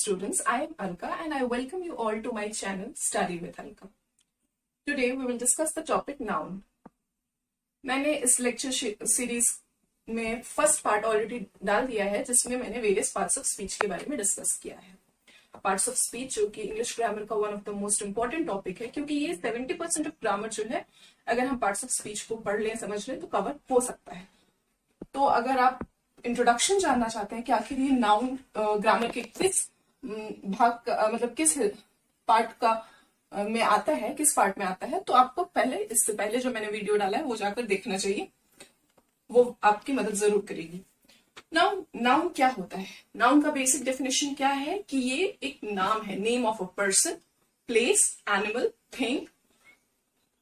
students, I am Alka and I welcome you all to my channel Study with Alka. Today we will discuss the topic noun. मैंने इस lecture series में first part already डाल दिया है जिसमें मैंने various parts of speech के बारे में डिस्कस किया है. पार्ट्स ऑफ स्पीच जो कि इंग्लिश ग्रामर का one of the most important topic है, क्योंकि ये 70% ऑफ ग्रामर जो है अगर हम पार्ट्स ऑफ स्पीच को पढ़ लें समझ लें तो कवर हो सकता है. तो अगर आप इंट्रोडक्शन जानना चाहते हैं कि आखिर ये नाउन ग्रामर के किस भाग का मतलब किस पार्ट का में आता है, किस पार्ट में आता है, तो आपको पहले इससे पहले जो मैंने वीडियो डाला है वो जाकर देखना चाहिए, वो आपकी मदद जरूर करेगी. नाउन क्या होता है? नाउन का बेसिक डेफिनेशन क्या है कि ये एक नाम है, name of a person, place, animal, thing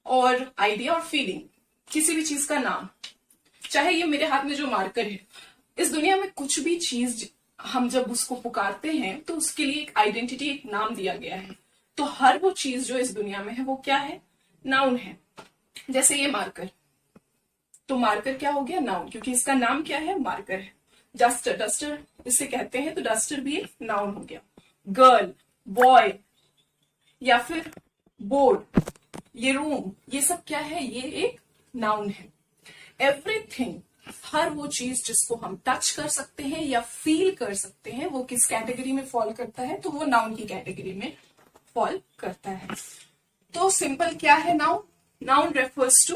और आइडिया और फीलिंग, किसी भी चीज का नाम. चाहे ये मेरे हाथ में जो मार्कर है, इस दुनिया में कुछ भी चीज हम जब उसको पुकारते हैं तो उसके लिए एक आइडेंटिटी, एक नाम दिया गया है. तो हर वो चीज जो इस दुनिया में है वो क्या है? नाउन है. जैसे ये मार्कर, तो मार्कर क्या हो गया? नाउन, क्योंकि इसका नाम क्या है? मार्कर है. डस्टर, डस्टर इसे कहते हैं, तो डस्टर भी एक नाउन हो गया. गर्ल, बॉय या फिर बोर्ड, ये रूम, ये सब क्या है? ये एक नाउन है. एवरीथिंग, हर वो चीज जिसको हम टच कर सकते हैं या फील कर सकते हैं, वो किस कैटेगरी में फॉल करता है? तो वो नाउन की कैटेगरी में फॉल करता है. तो सिंपल क्या है noun? Noun refers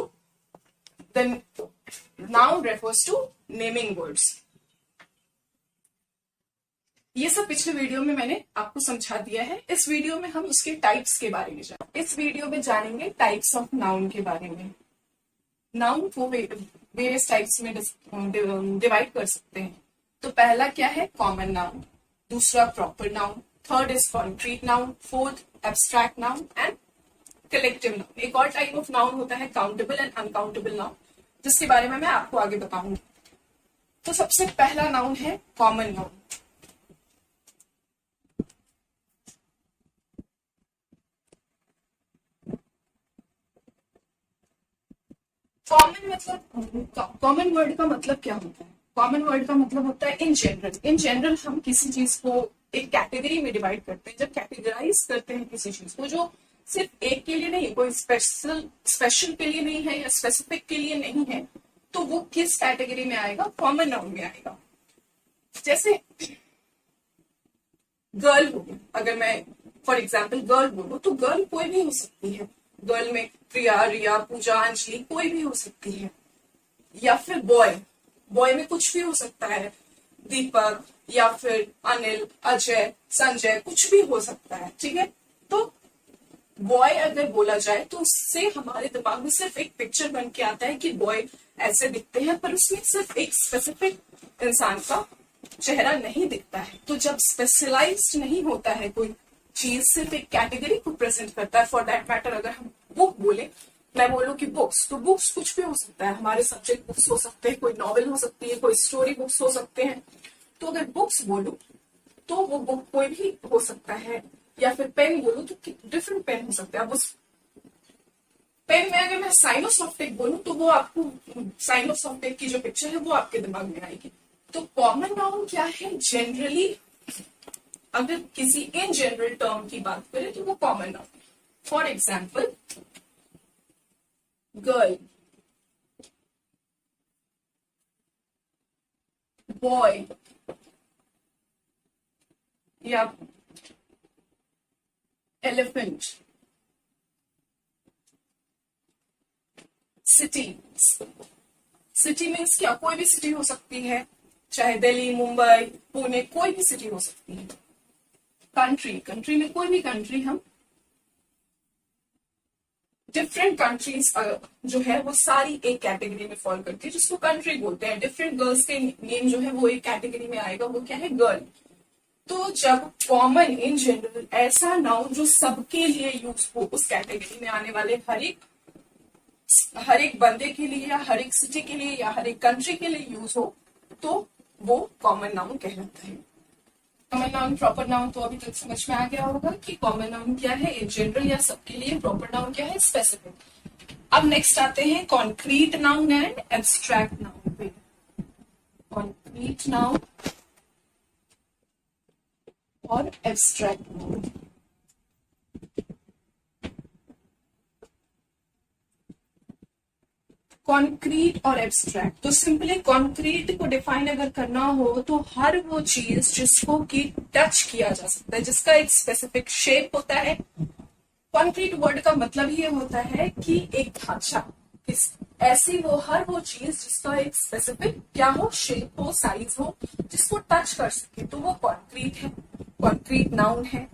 to naming words. ये सब पिछले वीडियो में मैंने आपको समझा दिया है. इस वीडियो में हम उसके टाइप्स के बारे में जानेंगे. इस वीडियो में जानेंगे टाइप्स ऑफ नाउन के बारे में. नाउन को वेरियस टाइप्स में डिवाइड कर सकते हैं. तो पहला क्या है? Common noun. दूसरा proper noun. Third is concrete noun. Fourth abstract noun and collective noun. एक और टाइप ऑफ नाउन होता है काउंटेबल एंड अनकाउंटेबल नाउन, जिसके बारे में मैं आपको आगे बताऊंगी. तो सबसे पहला नाउन है कॉमन नाउन. कॉमन वर्ड का मतलब क्या होता है? कॉमन वर्ड का मतलब होता है इन जनरल. इन जनरल हम किसी चीज को एक कैटेगरी में डिवाइड करते हैं. जब कैटेगराइज करते हैं किसी चीज को, जो सिर्फ एक के लिए नहीं, कोई स्पेशल के लिए नहीं है या स्पेसिफिक के लिए नहीं है, तो वो किस कैटेगरी में आएगा? कॉमन नाउन में आएगा. जैसे गर्ल हो गया. अगर मैं फॉर एग्जाम्पल गर्ल बोलूं तो गर्ल कोई भी हो सकती है. गर्ल में प्रिया, रिया, पूजा, अंजलि कोई भी हो सकती है. या फिर बॉय, बॉय में कुछ भी हो सकता है. दीपक या फिर अनिल, अजय, संजय, कुछ भी हो सकता है. ठीक है. तो बॉय अगर बोला जाए तो उससे हमारे दिमाग में सिर्फ एक पिक्चर बन के आता है कि बॉय ऐसे दिखते हैं, पर उसमें सिर्फ एक स्पेसिफिक इंसान का चेहरा नहीं दिखता है. तो जब स्पेशलाइज्ड नहीं होता है कोई चीज, सिर्फ एक कैटेगरी को प्रेजेंट करता है. फॉर दैट मैटर अगर हम बुक बोले, मैं बोलूं कि बुक्स, तो बुक्स कुछ भी हो सकता है. हमारे सब्जेक्ट बुक्स हो सकते हैं, कोई नॉवेल हो सकती है, कोई स्टोरी बुक्स हो सकते हैं. तो अगर बुक्स बोलूं तो वो बुक कोई भी हो सकता है. या फिर पेन बोलूं तो डिफरेंट पेन हो सकता है. अब उस पेन में अगर मैं साइनोसॉफ्टेक बोलूं तो वो आपको साइनोसॉफ्टेक की जो पिक्चर है वो आपके दिमाग में आएगी. तो कॉमन नाउन क्या है? जनरली अगर किसी इन जनरल टर्म की बात करें तो वो common noun. For example girl, boy या एलिफेंट, सिटी. सिटी मीन्स क्या? कोई भी सिटी हो सकती है, चाहे दिल्ली, मुंबई, पुणे, कोई भी सिटी हो सकती है. कंट्री, कंट्री में कोई भी कंट्री, हम डिफरेंट कंट्रीज जो है वो सारी एक कैटेगरी में फॉल करती है, जिसको कंट्री बोलते हैं. डिफरेंट गर्ल्स के नेम जो है वो एक कैटेगरी में आएगा, वो क्या है? गर्ल. तो जब कॉमन, इन जनरल, ऐसा नाउन जो सबके लिए यूज हो, उस कैटेगरी में आने वाले हर एक बंदे के लिए या हर एक सिटी के लिए या हर एक कंट्री के लिए यूज हो, तो वो कॉमन नाउन कहलाता है. कॉमन नाउन, प्रॉपर नाउन तो अभी तक समझ में आ गया होगा कि कॉमन नाउन क्या है, इन जनरल या सबके लिए. प्रॉपर नाउन क्या है? स्पेसिफिक. अब नेक्स्ट आते हैं concrete noun and abstract noun पे. कॉन्क्रीट नाउन और एब्स्ट्रैक्ट नाउन। कॉन्क्रीट और एब्स्ट्रैक्ट, तो सिंपली कॉन्क्रीट को डिफाइन अगर करना हो तो हर वो चीज जिसको कि टच किया जा सकता है, जिसका एक स्पेसिफिक शेप होता है। कॉन्क्रीट वर्ड का मतलब ये होता है कि एक ढांचा, ऐसी वो हर वो चीज जिसका एक स्पेसिफिक क्या हो, शेप हो, साइज हो, जिसको टच कर सके, तो वो कॉन्क्रीट है, कॉन्क्रीट नाउन है।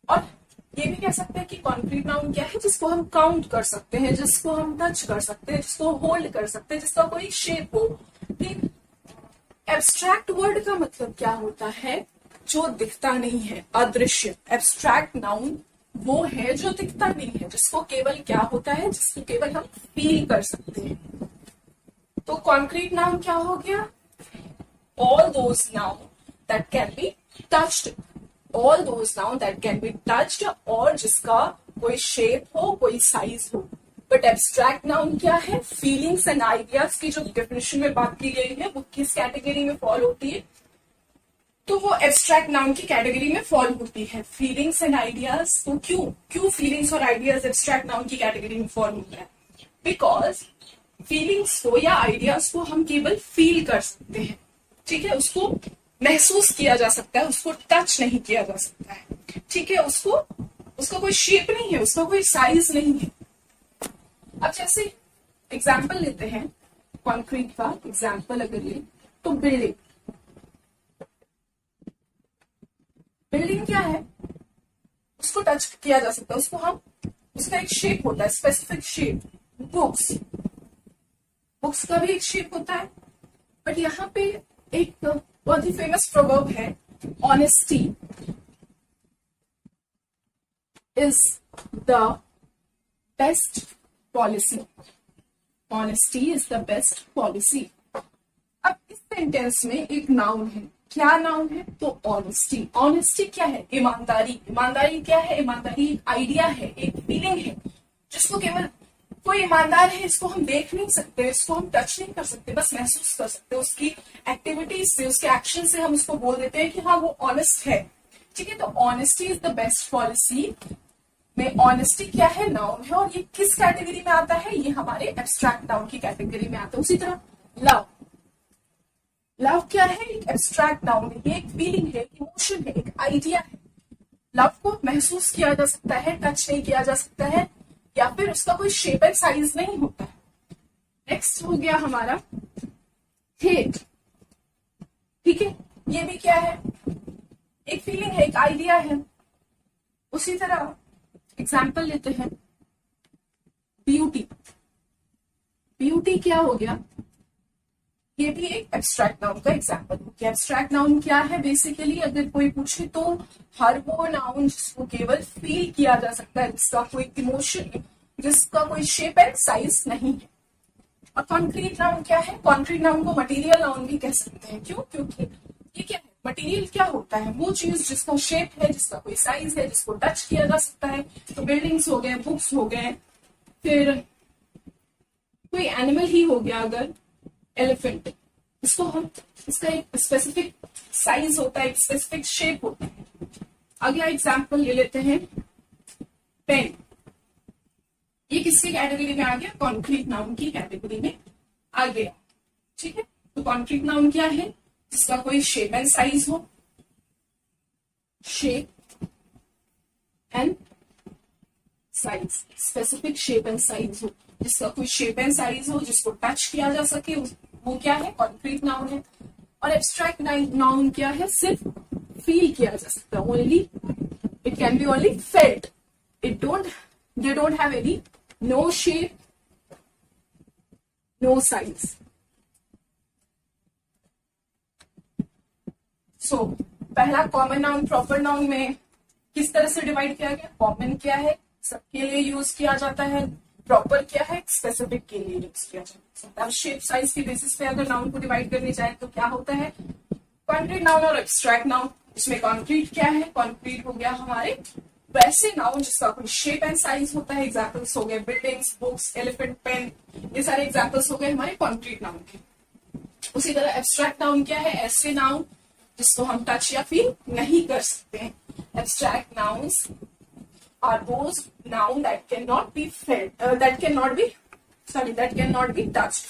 और ये भी कह सकते हैं कि कॉन्क्रीट नाउन क्या है, जिसको हम काउंट कर सकते हैं, जिसको हम टच कर सकते हैं, जिसको होल्ड कर सकते हैं, जिसका कोई शेप हो। ठीक। एब्स्ट्रैक्ट वर्ड का मतलब क्या होता है, जो दिखता नहीं है, अदृश्य। एब्स्ट्रैक्ट नाउन वो है जो दिखता नहीं है, जिसको केवल क्या होता है, जिसको केवल हम फील कर सकते हैं। तो कॉन्क्रीट नाउन क्या हो गया, all those noun that can be touched, all those noun that can be touched, और जिसका कोई शेप हो, कोई साइज हो। बट एब्स्ट्रैक्ट नाउन क्या है, फीलिंग्स एंड आइडियाज की जो डेफिनेशन में बात की गई है वो किस कैटेगरी में फॉल होती है, तो वो एब्स्ट्रैक्ट नाउन की कैटेगरी में फॉल होती है। फीलिंग्स एंड आइडियाज, तो क्यों फीलिंग्स और आइडियाज एब्स्ट्रैक्ट नाउन की कैटेगरी में फॉल होता है, बिकॉज फीलिंग्स को या आइडियाज को हम केवल फील कर सकते हैं। ठीक है, उसको महसूस किया जा सकता है, उसको टच नहीं किया जा सकता है। ठीक है, उसका कोई शेप नहीं है, उसका कोई साइज नहीं है। अब जैसे एग्जाम्पल लेते हैं, कॉन्क्रीट का एग्जाम्पल अगर ले तो बिल्डिंग। बिल्डिंग क्या है, उसको टच किया जा सकता है, उसका एक शेप होता है, स्पेसिफिक शेप। बुक्स का भी एक शेप होता है। बट यहाँ पे एक बहुत ही फेमस प्रोवर्ब है, honesty is the best policy. Honesty is the best policy. अब इस सेंटेंस में एक नाउन है, क्या नाउन है, तो ऑनेस्टी। ऑनेस्टी क्या है, ईमानदारी। ईमानदारी क्या है, ईमानदारी एक आइडिया है, एक फीलिंग है, जिसको केवल कोई ईमानदार है, इसको हम देख नहीं सकते, इसको हम टच नहीं कर सकते, बस महसूस कर सकते हैं। उसकी एक्टिविटीज से, उसके एक्शन से हम उसको बोल देते हैं कि हाँ वो ऑनेस्ट है। ठीक है, तो honesty is the best policy में ऑनेस्टी क्या है, नाउन है, और ये किस कैटेगरी में आता है, ये हमारे एब्स्ट्रैक्ट नाउन की कैटेगरी में आता है। उसी तरह लव, लव क्या है, एक एब्स्ट्रैक्ट नाउन है, ये एक फीलिंग है, इमोशन है, एक आइडिया है। लव को महसूस किया जा सकता है, टच नहीं किया जा सकता है, या फिर उसका कोई शेप एंड साइज नहीं होता है। नेक्स्ट हो गया हमारा हेट। ठीक है, ये भी क्या है, एक फीलिंग है, एक आइडिया है। उसी तरह एग्जाम्पल लेते हैं, ब्यूटी। ब्यूटी क्या हो गया, ये भी एक एब्स्ट्रैक्ट नाउन का एग्जाम्पल हो गया। एब्स्ट्रैक्ट नाउन क्या है, बेसिकली अगर कोई पूछे तो हर वो नाउन जिसको केवल फील किया जा सकता है, जिसका कोई इमोशन, जिसका कोई शेप एंड साइज नहीं है। और कॉन्क्रीट नाउन क्या है, कॉन्क्रीट नाउन को मटेरियल नाउन भी कह सकते हैं। क्यों, क्योंकि ये क्या है, मटेरियल क्या होता है, वो चीज जिसका शेप है, जिसका कोई साइज है, जिसको टच किया जा सकता है। तो बिल्डिंग्स हो गए, बुक्स हो गए, फिर कोई एनिमल ही हो गया, अगर एलिफेंट, इसको हम, इसका एक स्पेसिफिक साइज होता है, एक स्पेसिफिक शेप होता है। अगला एग्जाम्पल ले लेते हैं, पेन। ये किसकी कैटेगरी में आ गया, कॉन्क्रीट नाउन की कैटेगरी में आ गया। ठीक है, तो कॉन्क्रीट नाउन क्या है, जिसका कोई शेप एंड साइज हो, shape and size, specific shape and size हो, जिसका कोई शेप एंड साइज हो, जिसको टच किया जा सके, वो क्या है, कॉन्क्रीट नाउन है। और एब्स्ट्रैक्ट नाउन क्या है, सिर्फ फील किया जा सकता है, only it can be only felt, they don't have any, no shape, no size. So पहला कॉमन नाउन प्रॉपर नाउन में किस तरह से डिवाइड किया गया, कॉमन क्या है, सबके लिए यूज किया जाता है, प्रॉपर क्या है, स्पेसिफिक के लिए यूज किया जाता है। शेप साइज की बेसिस पे अगर नाउन को डिवाइड करने जाए तो क्या होता है, कॉन्क्रीट नाउन और एब्स्ट्रैक्ट नाउन। इसमें कॉन्क्रीट क्या है, कॉन्क्रीट हो गया हमारे वैसे नाउन जिसका कोई शेप एंड साइज होता है। एग्जाम्पल्स हो गए बिल्डिंग्स, बुक्स, एलिफेंट, पेन, ये सारे एग्जाम्पल्स हो गए हमारे कॉन्क्रीट नाउन के। उसी तरह एब्स्ट्रैक्ट नाउन क्या है, ऐसे नाउन जिसको हम टच या फील नहीं कर सकते हैं. Abstract nouns are those noun that cannot be felt, that cannot be touched.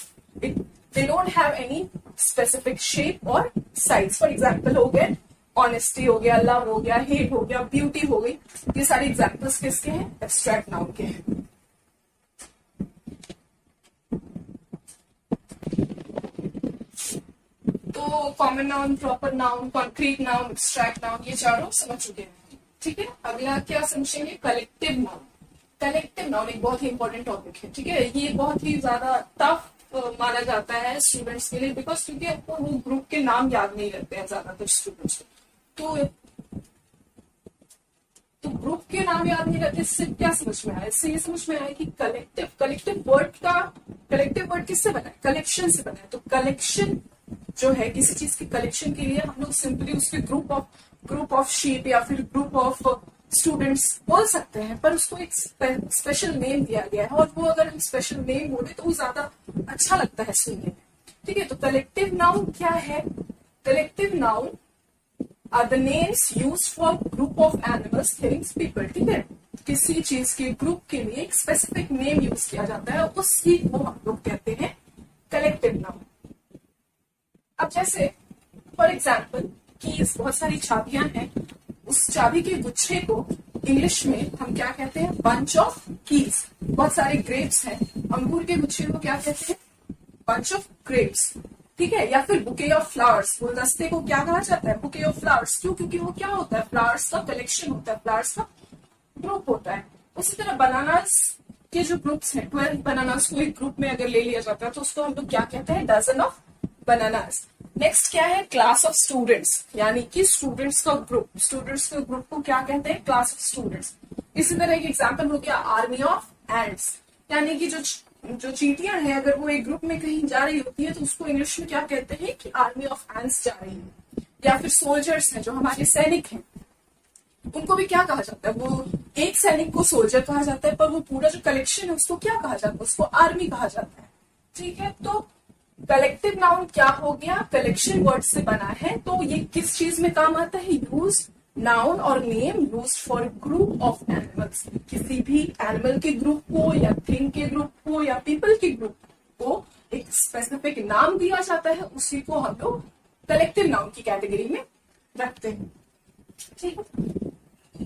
They don't have any specific shape or size. For example हो गए honesty, हो गया love, हो गया hate, हो गया beauty, हो गई. ये सारे examples किसके हैं? abstract noun के हैं. तो common noun, proper noun, concrete noun, abstract noun, ये चारों समझ चुके हैं. ठीक है, अगला क्या समझेंगे? Collective noun. कलेक्टिव नाउन एक बहुत ही इंपॉर्टेंट टॉपिक है. ठीक है, ये बहुत ही ज्यादा टफ माना जाता है स्टूडेंट्स के लिए, बिकॉज क्योंकि आपको वो ग्रुप के नाम याद नहीं रहते हैं ज्यादातर स्टूडेंट्स को. तो ग्रुप के नाम याद नहीं रहते. इससे क्या समझ में आया? इससे ये समझ में आया कि कलेक्टिव वर्ड किससे बना है? कलेक्शन से बना है. तो कलेक्शन जो है किसी चीज की कलेक्शन के लिए हम लोग सिंपली उसके ग्रुप ऑफ शीप या फिर ग्रुप ऑफ स्टूडेंट्स बोल सकते हैं, पर उसको एक स्पेशल नेम दिया गया है, और वो अगर हम स्पेशल नेम बोले तो वो ज्यादा अच्छा लगता है सुनने में. ठीक है, तो कलेक्टिव नाउन क्या है? Collective noun are the names used for group of animals, things, people. ठीक है, किसी चीज के ग्रुप के लिए एक स्पेसिफिक नेम यूज किया जाता है, उसी को हम लोग कहते हैं कलेक्टिव नाउन. अब जैसे फॉर एग्जाम्पल कीज, बहुत सारी चाबियां हैं, उस चाबी के गुच्छे को इंग्लिश में हम क्या कहते हैं? Bunch of keys. बहुत सारे ग्रेप्स हैं, अंगूर के गुच्छे को क्या कहते हैं? Bunch of grapes. ठीक है, या फिर बुके ऑफ फ्लावर्स, गुलदस्ते को क्या कहा जाता है? Bouquet of flowers. क्यों? क्योंकि वो क्या होता है? फ्लावर्स का कलेक्शन होता है, फ्लावर्स का ग्रुप होता है. उसी तरह बनानास के जो ग्रुप्स हैं, 12 बनानास को एक ग्रुप में अगर ले लिया जाता है तो उसको हम लोग क्या कहते हैं? Dozen of bananas. नेक्स्ट क्या है? क्लास ऑफ स्टूडेंट्स, यानी कि स्टूडेंट्स का ग्रुप. स्टूडेंट्स के ग्रुप को क्या कहते हैं? Class of students. इसी तरह एक एग्जांपल हो गया आर्मी ऑफ एंट्स, यानी कि जो चींटियां हैं अगर वो एक ग्रुप में कहीं जा रही होती है तो उसको इंग्लिश में क्या कहते हैं? कि आर्मी ऑफ एंट्स जा रही है. या फिर सोल्जर्स हैं, जो हमारे सैनिक हैं, उनको भी क्या कहा जाता है? वो एक सैनिक को सोल्जर कहा जाता है, पर वो पूरा जो कलेक्शन है उसको क्या कहा जाता है? उसको आर्मी कहा जाता है. ठीक है, तो कलेक्टिव नाउन क्या हो गया? कलेक्शन वर्ड से बना है. तो ये किस चीज में काम आता है? यूज नाउन और name used for group of animals. किसी भी एनिमल के ग्रुप को या थिंग के ग्रुप को या पीपल के ग्रुप को एक स्पेसिफिक नाम दिया जाता है, उसी को हम लोग कलेक्टिव नाउन की कैटेगरी में रखते हैं. ठीक है,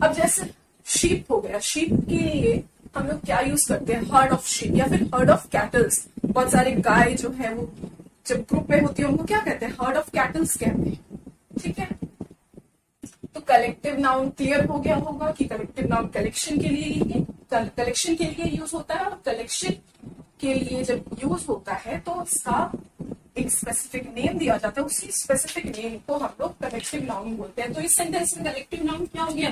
अब जैसे शीप हो गया. शीप के लिए हम लोग क्या यूज करते हैं? हर्ड ऑफ शीप या फिर हर्ड ऑफ कैटल्स. बहुत सारे गाय जो है वो जब ग्रुप में होती है उनको क्या कहते हैं? हर्ड ऑफ कैटल्स कहते हैं. ठीक है, तो कलेक्टिव नाउन क्लियर हो गया होगा कि कलेक्टिव नाउन कलेक्शन के लिए यूज होता है, और कलेक्शन के लिए जब यूज होता है तो इसका एक स्पेसिफिक नेम दिया जाता है. उसी स्पेसिफिक नेम को हम लोग कलेक्टिव नाउन बोलते हैं. तो इस सेंटेंस में कलेक्टिव नाउन क्या हो गया?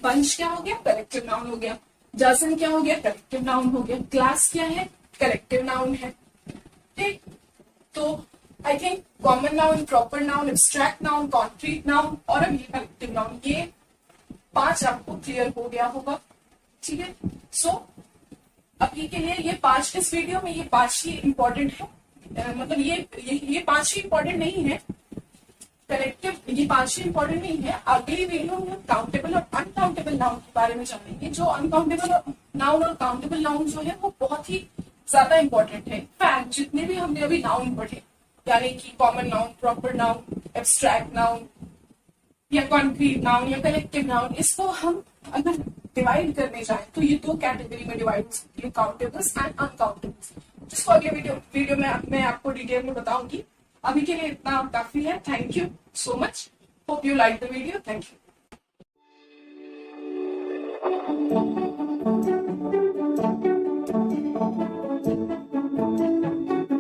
बंच क्या हो गया? कलेक्टिव नाउन हो गया. डजन क्या हो गया? कलेक्टिव नाउन हो गया. क्लास क्या है? कलेक्टिव नाउन है. ठीक, तो I think common noun, proper noun, abstract noun, concrete noun और अब ये कलेक्टिव नाउन, ये 5 आपको क्लियर हो गया होगा. ठीक है, सो अभी के लिए ये 5 इस वीडियो में ये 5 ही इंपॉर्टेंट है. मतलब ये 5 ही इंपॉर्टेंट नहीं है. कलेक्टिव ये 5 ही इंपॉर्टेंट नहीं है. अगली वीडियो में काउंटेबल और अनकाउंटेबल नाउन के बारे में जानेंगे. जो अनकाउंटेबल नाउन और काउंटेबल नाउन जो है वो बहुत ही ज्यादा इंपॉर्टेंट है. इनफैक्ट जितने भी हमने अभी नाउन पढ़े, यानी कि common noun, proper noun, abstract noun या कॉन्क्रीट नाउन या कलेक्टिव नाउन, इसको हम अगर डिवाइड करने जाए तो ये 2 कैटेगरी में डिवाइड हो सकती है, काउंटेबल्स एंड अनकाउंटेबल्स, जिसको अगले वीडियो में मैं आपको डिटेल में बताऊंगी. अभी के लिए इतना काफी है. Thank you so much. Hope you like the video. Thank you.